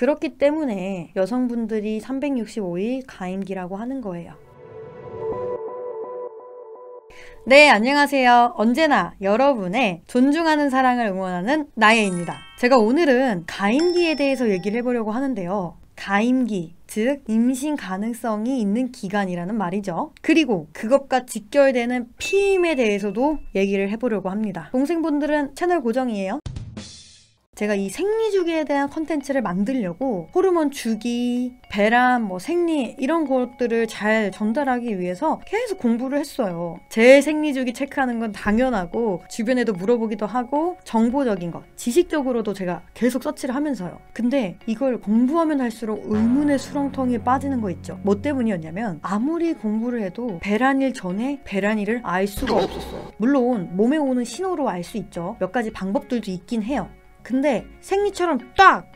그렇기 때문에 여성분들이 365일 가임기라고 하는 거예요. 네, 안녕하세요. 언제나 여러분의 존중하는 사랑을 응원하는 나예입니다. 제가 오늘은 가임기에 대해서 얘기를 해보려고 하는데요. 가임기, 즉 임신 가능성이 있는 기간이라는 말이죠. 그리고 그것과 직결되는 피임에 대해서도 얘기를 해보려고 합니다. 동생분들은 채널 고정이에요. 제가 이 생리주기에 대한 컨텐츠를 만들려고 호르몬 주기, 배란, 생리 이런 것들을 잘 전달하기 위해서 계속 공부를 했어요. 제 생리주기 체크하는 건 당연하고 주변에도 물어보기도 하고 정보적인 것, 지식적으로도 제가 계속 서치를 하면서요. 근데 이걸 공부하면 할수록 의문의 수렁텅이에 빠지는 거 있죠. 뭐 때문이었냐면 아무리 공부를 해도 배란일 전에 배란일을 알 수가 없었어요. 물론 몸에 오는 신호로 알 수 있죠. 몇 가지 방법들도 있긴 해요. 근데 생리처럼 딱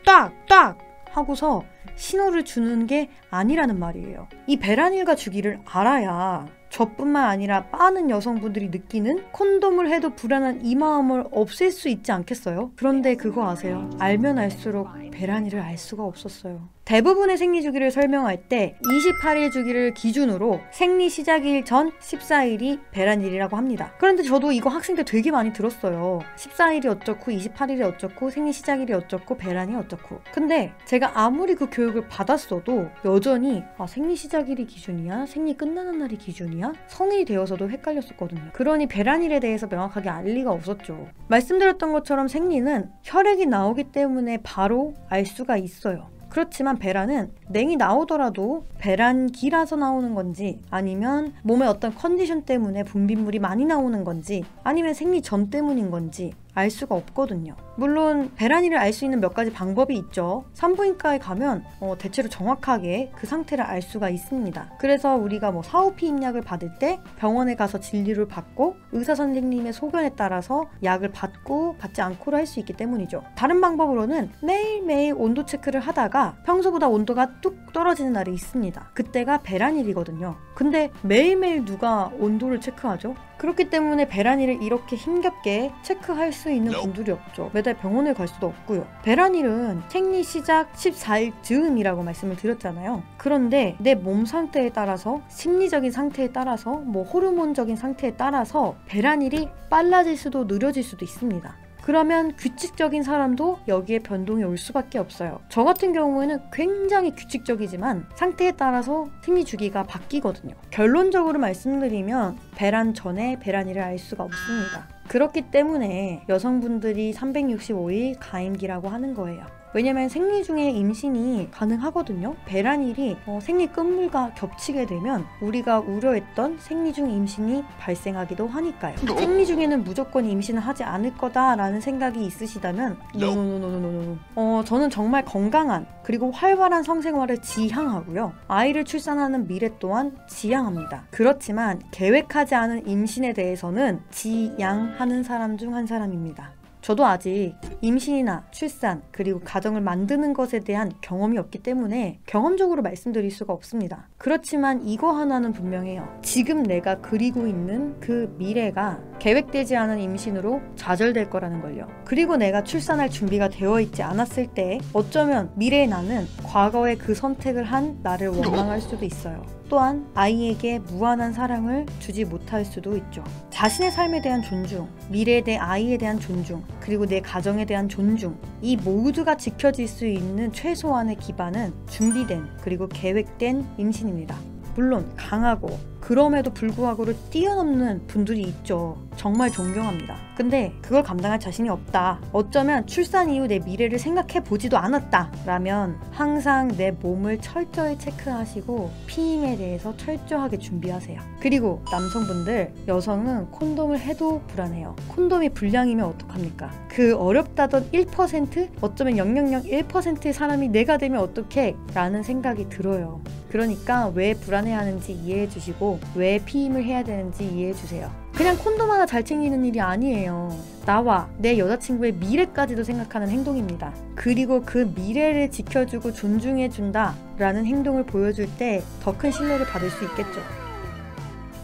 하고서 신호를 주는 게 아니라는 말이에요. 이 배란일과 주기를 알아야 저뿐만 아니라 많은 여성분들이 느끼는 콘돔을 해도 불안한 이 마음을 없앨 수 있지 않겠어요? 그런데 그거 아세요? 알면 알수록 배란일을 알 수가 없었어요. 대부분의 생리주기를 설명할 때 28일 주기를 기준으로 생리 시작일 전 14일이 배란일이라고 합니다. 그런데 저도 이거 학생 때 되게 많이 들었어요. 14일이 어쩌고 28일이 어쩌고 생리 시작일이 어쩌고 배란이 어쩌고. 근데 제가 아무리 그 교육을 받았어도 여전히 생리 시작일이 기준이야? 생리 끝나는 날이 기준이야? 성인이 되어서도 헷갈렸었거든요. 그러니 배란일에 대해서 명확하게 알 리가 없었죠. 말씀드렸던 것처럼 생리는 혈액이 나오기 때문에 바로 알 수가 있어요. 그렇지만 배란은 냉이 나오더라도 배란기라서 나오는 건지 아니면 몸의 어떤 컨디션 때문에 분비물이 많이 나오는 건지 아니면 생리 전 때문인 건지 알 수가 없거든요. 물론 배란일을 알 수 있는 몇 가지 방법이 있죠. 산부인과에 가면 대체로 정확하게 그 상태를 알 수가 있습니다. 그래서 우리가 사후피임약을 받을 때 병원에 가서 진료를 받고 의사 선생님의 소견에 따라서 약을 받고 받지 않고를 할 수 있기 때문이죠. 다른 방법으로는 매일매일 온도 체크를 하다가 평소보다 온도가 뚝 떨어지는 날이 있습니다. 그때가 배란일이거든요. 근데 매일매일 누가 온도를 체크하죠? 그렇기 때문에 배란일을 이렇게 힘겹게 체크할 수 있는 분들이 없죠. 매달 병원에 갈 수도 없고요. 배란일은 생리 시작 14일 즈음이라고 말씀을 드렸잖아요. 그런데 내 몸 상태에 따라서 심리적인 상태에 따라서 호르몬적인 상태에 따라서 배란일이 빨라질 수도 느려질 수도 있습니다. 그러면 규칙적인 사람도 여기에 변동이 올 수밖에 없어요. 저 같은 경우에는 굉장히 규칙적이지만 상태에 따라서 생리 주기가 바뀌거든요. 결론적으로 말씀드리면 배란 전에 배란일을 알 수가 없습니다. 그렇기 때문에 여성분들이 365일 가임기라고 하는 거예요. 왜냐면 생리 중에 임신이 가능하거든요. 배란일이 생리 끝물과 겹치게 되면 우리가 우려했던 생리 중 임신이 발생하기도 하니까요. 생리 중에는 무조건 임신을 하지 않을 거다라는 생각이 있으시다면 노노노노노노. 저는 정말 건강한 그리고 활발한 성생활을 지향하고요. 아이를 출산하는 미래 또한 지향합니다. 그렇지만 계획하지 않은 임신에 대해서는 지양하는 사람 중 한 사람입니다. 저도 아직 임신이나 출산 그리고 가정을 만드는 것에 대한 경험이 없기 때문에 경험적으로 말씀드릴 수가 없습니다. 그렇지만 이거 하나는 분명해요. 지금 내가 그리고 있는 그 미래가 계획되지 않은 임신으로 좌절될 거라는 걸요. 그리고 내가 출산할 준비가 되어 있지 않았을 때 어쩌면 미래의 나는 과거에 그 선택을 한 나를 원망할 수도 있어요. 또한 아이에게 무한한 사랑을 주지 못할 수도 있죠. 자신의 삶에 대한 존중, 미래에 대해 아이에 대한 존중, 그리고 내 가정에 대한 존중, 이 모두가 지켜질 수 있는 최소한의 기반은 준비된 그리고 계획된 임신입니다. 물론 강하고 그럼에도 불구하고를 뛰어넘는 분들이 있죠. 정말 존경합니다. 근데 그걸 감당할 자신이 없다. 어쩌면 출산 이후 내 미래를 생각해 보지도 않았다. 라면 항상 내 몸을 철저히 체크하시고 피임에 대해서 철저하게 준비하세요. 그리고 남성분들, 여성은 콘돔을 해도 불안해요. 콘돔이 불량이면 어떡합니까? 그 어렵다던 1%? 어쩌면 0.001%의 사람이 내가 되면 어떡해? 라는 생각이 들어요. 그러니까 왜 불안해하는지 이해해 주시고 왜 피임을 해야 되는지 이해해 주세요. 그냥 콘돔 하나 잘 챙기는 일이 아니에요. 나와 내 여자친구의 미래까지도 생각하는 행동입니다. 그리고 그 미래를 지켜주고 존중해준다 라는 행동을 보여줄 때 더 큰 신뢰를 받을 수 있겠죠.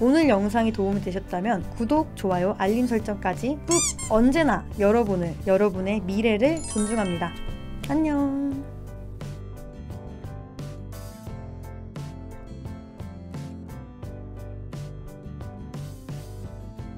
오늘 영상이 도움이 되셨다면 구독, 좋아요, 알림 설정까지 꾹! 언제나 여러분의 미래를 존중합니다. 안녕.